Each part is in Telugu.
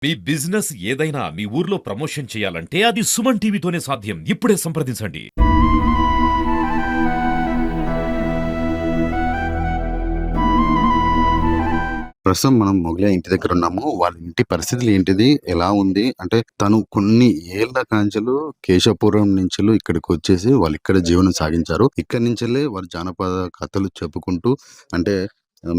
మీ బిజినెస్ ఏదైనా మీ ఊర్లో ప్రమోషన్ చేయాలంటే అది సుమన్ టీవీతోనే సాధ్యం. ఇప్పుడే సంప్రదించండి. ప్రస్తుతం మనం మొగలయ్య ఇంటి దగ్గర ఉన్నాము. వాళ్ళ ఇంటి పరిస్థితులు ఏంటిది? ఎలా ఉంది? అంటే తను కొన్ని ఏళ్ల కాంచెలు కేశవపురం నుంచెల్లి ఇక్కడికొచ్చేసి వాళ్ళు ఇక్కడ జీవనం సాగించారు. ఇక్కడి నుంచెల్లే వారు జానపద కథలు చెప్పుకుంటూ అంటే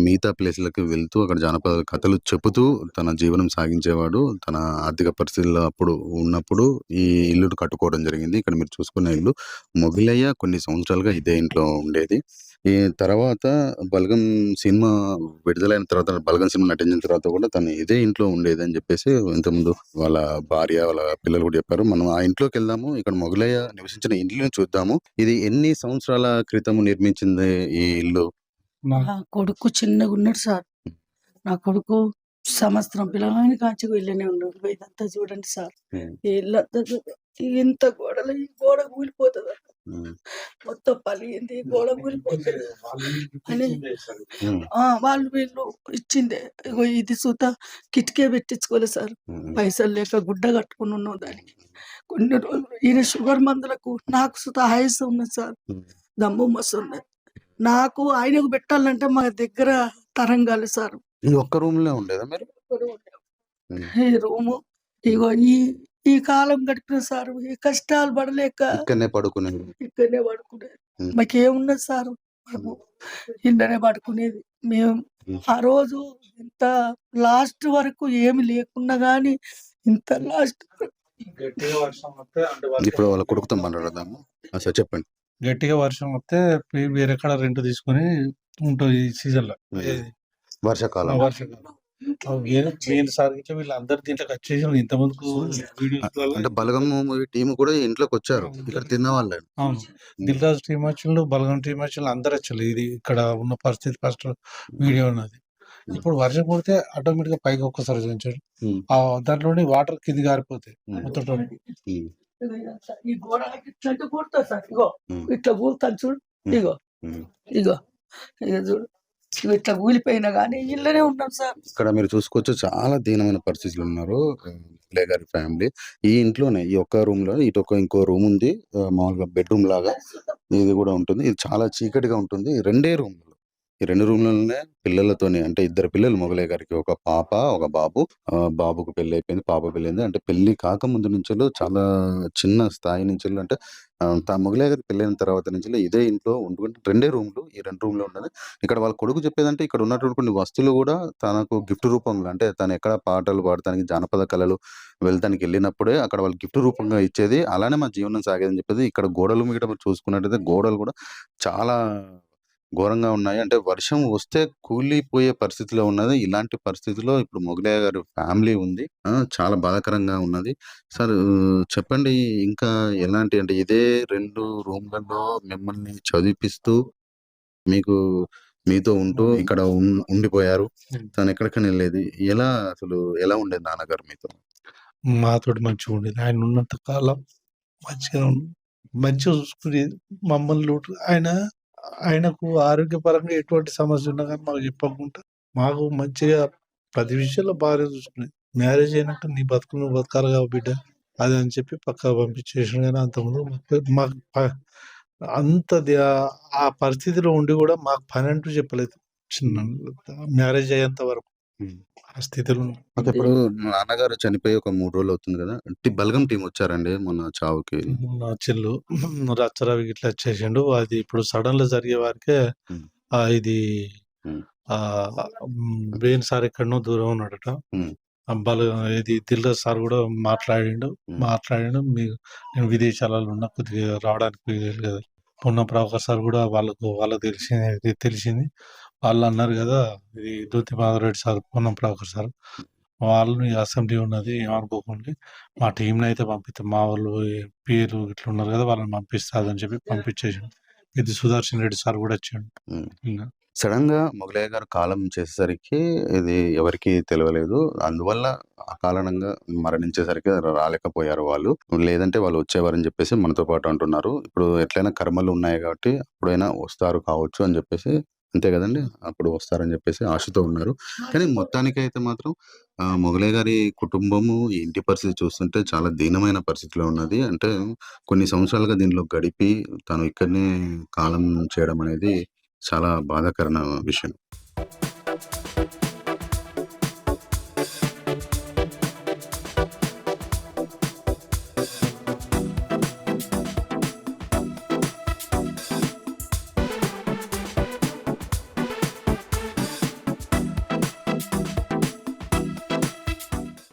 మిగతా ప్లేస్‌లకి వెళ్తూ అక్కడ జానపద కథలు చెప్పుతూ తన జీవనం సాగించేవాడు. తన ఆర్థిక పరిస్థితుల్లో అప్పుడు ఉన్నప్పుడు ఈ ఇల్లును కట్టుకోవడం జరిగింది. ఇక్కడ మీరు చూసుకున్న ఇల్లు. మొగలయ్య కొన్ని సంవత్సరాలుగా ఇదే ఇంట్లో ఉండేది. ఈ తర్వాత 'బలగం' సినిమా విడుదలైన తర్వాత 'బలగం' సినిమా నటించిన తర్వాత కూడా తను ఇదే ఇంట్లో ఉండేదని చెప్పేసి ఇంతకుముందు వాళ్ళ భార్య, వాళ్ళ పిల్లలు కూడా చెప్పారు. మనం ఆ ఇంట్లోకెళ్దాము. ఇక్కడ మొగలయ్య నివసించిన ఇల్లుని చూద్దాము. ఇది ఎన్ని సంవత్సరాల క్రితం నిర్మించింది ఈ ఇల్లు? నా కొడుకు చిన్నగున్నాడు సార్. నా కొడుకు సంవత్సరం పిల్లగాని కాంచి వెళ్ళనే ఉన్నాడు. ఇదంతా చూడండి సార్. హ్మ్. ఈ ఇల్లంతా ఇంత గోడలు ఈ గోడ కూలిపోతదా? హ్మ్. మొత్తం పలిగింది. గోడ కూలిపోతది అని హ్మ్. వాళ్ళు వీళ్ళు ఇచ్చిందే. ఇగో ఇది సుత కిటికీ పెట్టించుకోలే సార్. హ్మ్. పైసలు లేక గుడ్డ కట్టుకొని ఉన్నాం దానికి. కొన్ని రోజులు ఈయన షుగర్ మందులకు నాకు సుత ఆయాసం ఉన్నది సార్. హ్మ్. దమ్ము మస్తున్నది. నాకు ఆయనకు పెట్టాలంటే మా దగ్గర తరం కాదు సార్. ఈ ఒక్క రూమ్‌లో ఉండేదా మీరు? హ్మ్. ఈ రూము ఇగో ఈ ఈ కాలం గడిపిన సారు. ఈ కష్టాలు పడలేక ఇక్కడనే పడుకునేది. ఇక్కడనే పడుకునేది. హ్మ్. మాకేమున్నది సారు. మాకు ఇళ్ళనే పడుకునేది. మేము హ్మ్. ఆ రోజు ఇంత లాస్ట్ వరకు ఏమి లేకున్నా గానీ ఇంత లాస్ట్ గట్టిగా వర్షం వస్తే ఇప్పుడు వాళ్ళ కొడుకుతో మాట్లాడదాము. సార్ చెప్పండి. గట్టిగా వర్షం వస్తే వేరే కాడ రెంట్ తీసుకొని ఉంటుంది ఈ సీజన్‌లో. హ్మ్. ఏది వర్షాకాలం. వర్షాకాలం. వీళ్ళ గిట్ల వీళ్ళందరూ దీంట్లోకి వచ్చేసారు. ఇంతకుముందుకు వీడియోస్‌లలో అంటే 'బలగం' మూవీ టీమ్ కూడా ఇంట్లోకొచ్చారు. ఇక్కడ తిన్నవాళ్ళే. అవును. హ్మ్. 'దిల్ రాజు' టీమ్ వచ్చిండు, 'బలగం' టీమ్ వచ్చిండు, అందరూ వచ్చారు. ఇది ఇక్కడ ఉన్న పరిస్థితి ఫస్ట్ వీడియో ఉన్నది. ఇప్పుడు వర్షం పడితే ఆటోమేటిక్‌గా పైకి ఒక్కసారి దించాడు. హ్మ్. దాంట్లోని వాటర్ కిందికి గారిపోతాయి హ్మ్. మొత్తం. హ్మ్. ఈ గోడ ఇట్లంటే కూలుతా సార్. ఇగో హ్మ్. ఇట్లా కూలుతాను చూడు. హ్మ్. ఇగో హ్మ్. ఇగో ఇగ చూడు. ఇట్లా కూలిపోయినా గానీ ఇళ్ళనే ఉన్నాం సార్. ఇక్కడ మీరు చూసుకోవచ్చు చాలా దీనమైన పరిస్థితులు ఉన్నారు. ముగ్లయ్య గారి ఫ్యామిలీ. ఈ ఇంట్లోనే ఈ ఒక్క రూమ్‌లో ఇంకో రూమ్ ఉంది. మామూలుగా బెడ్‌రూమ్ లాగా ఇది కూడా ఉంటుంది. ఇది చాలా చీకటిగా ఉంటుంది. రెండే రూమ్‌లు. ఈ 2 రూమ్‌లలోనే పిల్లలతోని అంటే ఇద్దరు పిల్లలు మొగలయ్య గారికి. ఒక పాప, ఒక బాబు. బాబుకు పెళ్లయిపోయింది. పాప పెళ్లయింది. అంటే పెళ్లి కాకముందు నుంచెల్లి చాలా చిన్న స్థాయి నుంచెల్లి అంటే మొగలయ్య గారికి పెళ్లయిన తర్వాత నుంచెల్లి ఇదే ఇంట్లో ఉండుకుంటూ 2 రూమ్‌లు. ఈ 2 రూమ్‌లో ఉన్నది. ఇక్కడ వాళ్ళ కొడుకు చెప్పేదంటే ఇక్కడ ఉన్నటువంటి కొన్ని వస్తువులు గూడా తనకు గిఫ్ట్ రూపంలో అంటే తనెక్కడ పాటలు పాడటానికి, జానపద కళలు వెళ్తానికెళ్ళినప్పుడే అక్కడ వాళ్ళు గిఫ్ట్ రూపంగా ఇచ్చేది. అలానే మా జీవనం సాగేదని చెప్పేది. ఇక్కడ గోడలు మీద మీరు చూసుకున్నట్టయితే గోడలు గూడా చాలా ఘోరంగా ఉన్నాయి. అంటే వర్షం వస్తే కూలిపోయే పరిస్థితిలో ఉన్నది. ఇలాంటి పరిస్థితిలో ఇప్పుడు మొగలయ్య గారి ఫ్యామిలీ ఉంది. చాలా బాధాకరంగా ఉన్నది. సార్ చెప్పండి ఇంకా ఎలాంటి అంటే ఇదే 2 రూమ్‌లలో మిమ్మల్ని చదివిపిస్తూ మీకు మీతో ఉంటూ ఇక్కడ ఉండిపోయారు. తనెక్కడికైనా ఎళ్ళేది. ఎలా ఉండేది నాన్నగారు మీతో? మాతోటి మంచిగుండేది. ఆయన ఉన్నంత కాలం మంచిగా మంచిగా చూసుకునేది. మమ్మల్ని ఆయనకు ఆరోగ్యపరంగా ఎటువంటి సమస్య ఉన్నా గాని మాకు చెప్పకుండా, మాకు మంచిగా ప్రతి విషయంలో బాగానే చూసుకునేది. మ్యారేజ్ అయినాక నీ బతుకు నువ్వు బతకాలిగా బిడ్డ అది అని చెప్పి పక్కకు పంపించేసిండు గానీ అంతకుముందు మాకు ఆ పరిస్థితిలో ఉండి గూడా మాకు పనంటూ చెప్పలేదు. మ్యారేజ్ అయ్యేంత వరకు హ్మ్. ఆ స్థితిలో. అయితే ఇప్పుడు నాన్నగారు చనిపోయి ఒక 3 రోజులు అవుతుంది గదా! బలగం టీమ్ వచ్చారండి మొన్న చావుకి? నా చెల్లు రచ్చరవి గిట్లా వచ్చేసిండు. అది ఇప్పుడు సడన్‌గా జరిగే వారికే హ్మ్. ఇది హ్మ్. వేణు సార్ ఎక్కడనో దూరం ఉన్నాడట. హ్మ్. ఇది 'దిల్ రాజు' సార్ గూడా మాట్లాడిండు. హ్మ్. నేను విదేశాలలో ఉన్నా కొద్దిగా రావడానికి వీలు పొన్నం ప్రభాకర్ సార్ గూడా వాళ్ళకి తెలిసింది. వాళ్ళన్నారు గదా! ఇది దూతి మాధవరెడ్డి సార్, పొన్నం ప్రభాకర్ సార్ వాళ్ళు అసెంబ్లీ ఉన్నది ఏమనుకోకండి. మా టీమ్‌నయితే పంపిత్తం. మా వోళ్ళు పీఏలు ఇట్లా ఉన్నారు గదా! వాళ్ళని పంపిస్తా అని చెప్పి పంపించేసిండు. ఇది సుదర్శన్ రెడ్డి సార్ గూడా వచ్చిండు. హ్మ్. ఇంగ సడెన్‌గా మొగలయ్య గారు కాలం చేసేసరికి ఇది ఎవరికీ తెలవలేదు. అందువల్ల అకారణంగా మరణించేసరికి రాలేకపోయారు వాళ్ళు. లేదంటే వాళ్ళు వచ్చేవారని జెప్పేసి మనతో పాటు అంటున్నారు. ఇప్పుడు ఎట్లైనా కర్మలు ఉన్నాయి గాబట్టి అప్పుడైనా వస్తారు కావచ్చు అని జెప్పేసి అంతే కదండి. అప్పుడు వస్తారని చెప్పేసి ఆశతో ఉన్నారు. కానీ మొత్తానికైతే మాత్రం మొగలయ్య గారి కుటుంబము, ఈ ఇంటి పరిస్థితి చూస్తుంటే చాలా దీనమైన పరిస్థితిలో ఉన్నది. అంటే కొన్ని సంవత్సరాలుగా దీనిలో గడిపి తను ఇక్కడనే కాలం చేయడం అనేది చాలా బాధాకరమైన విషయం.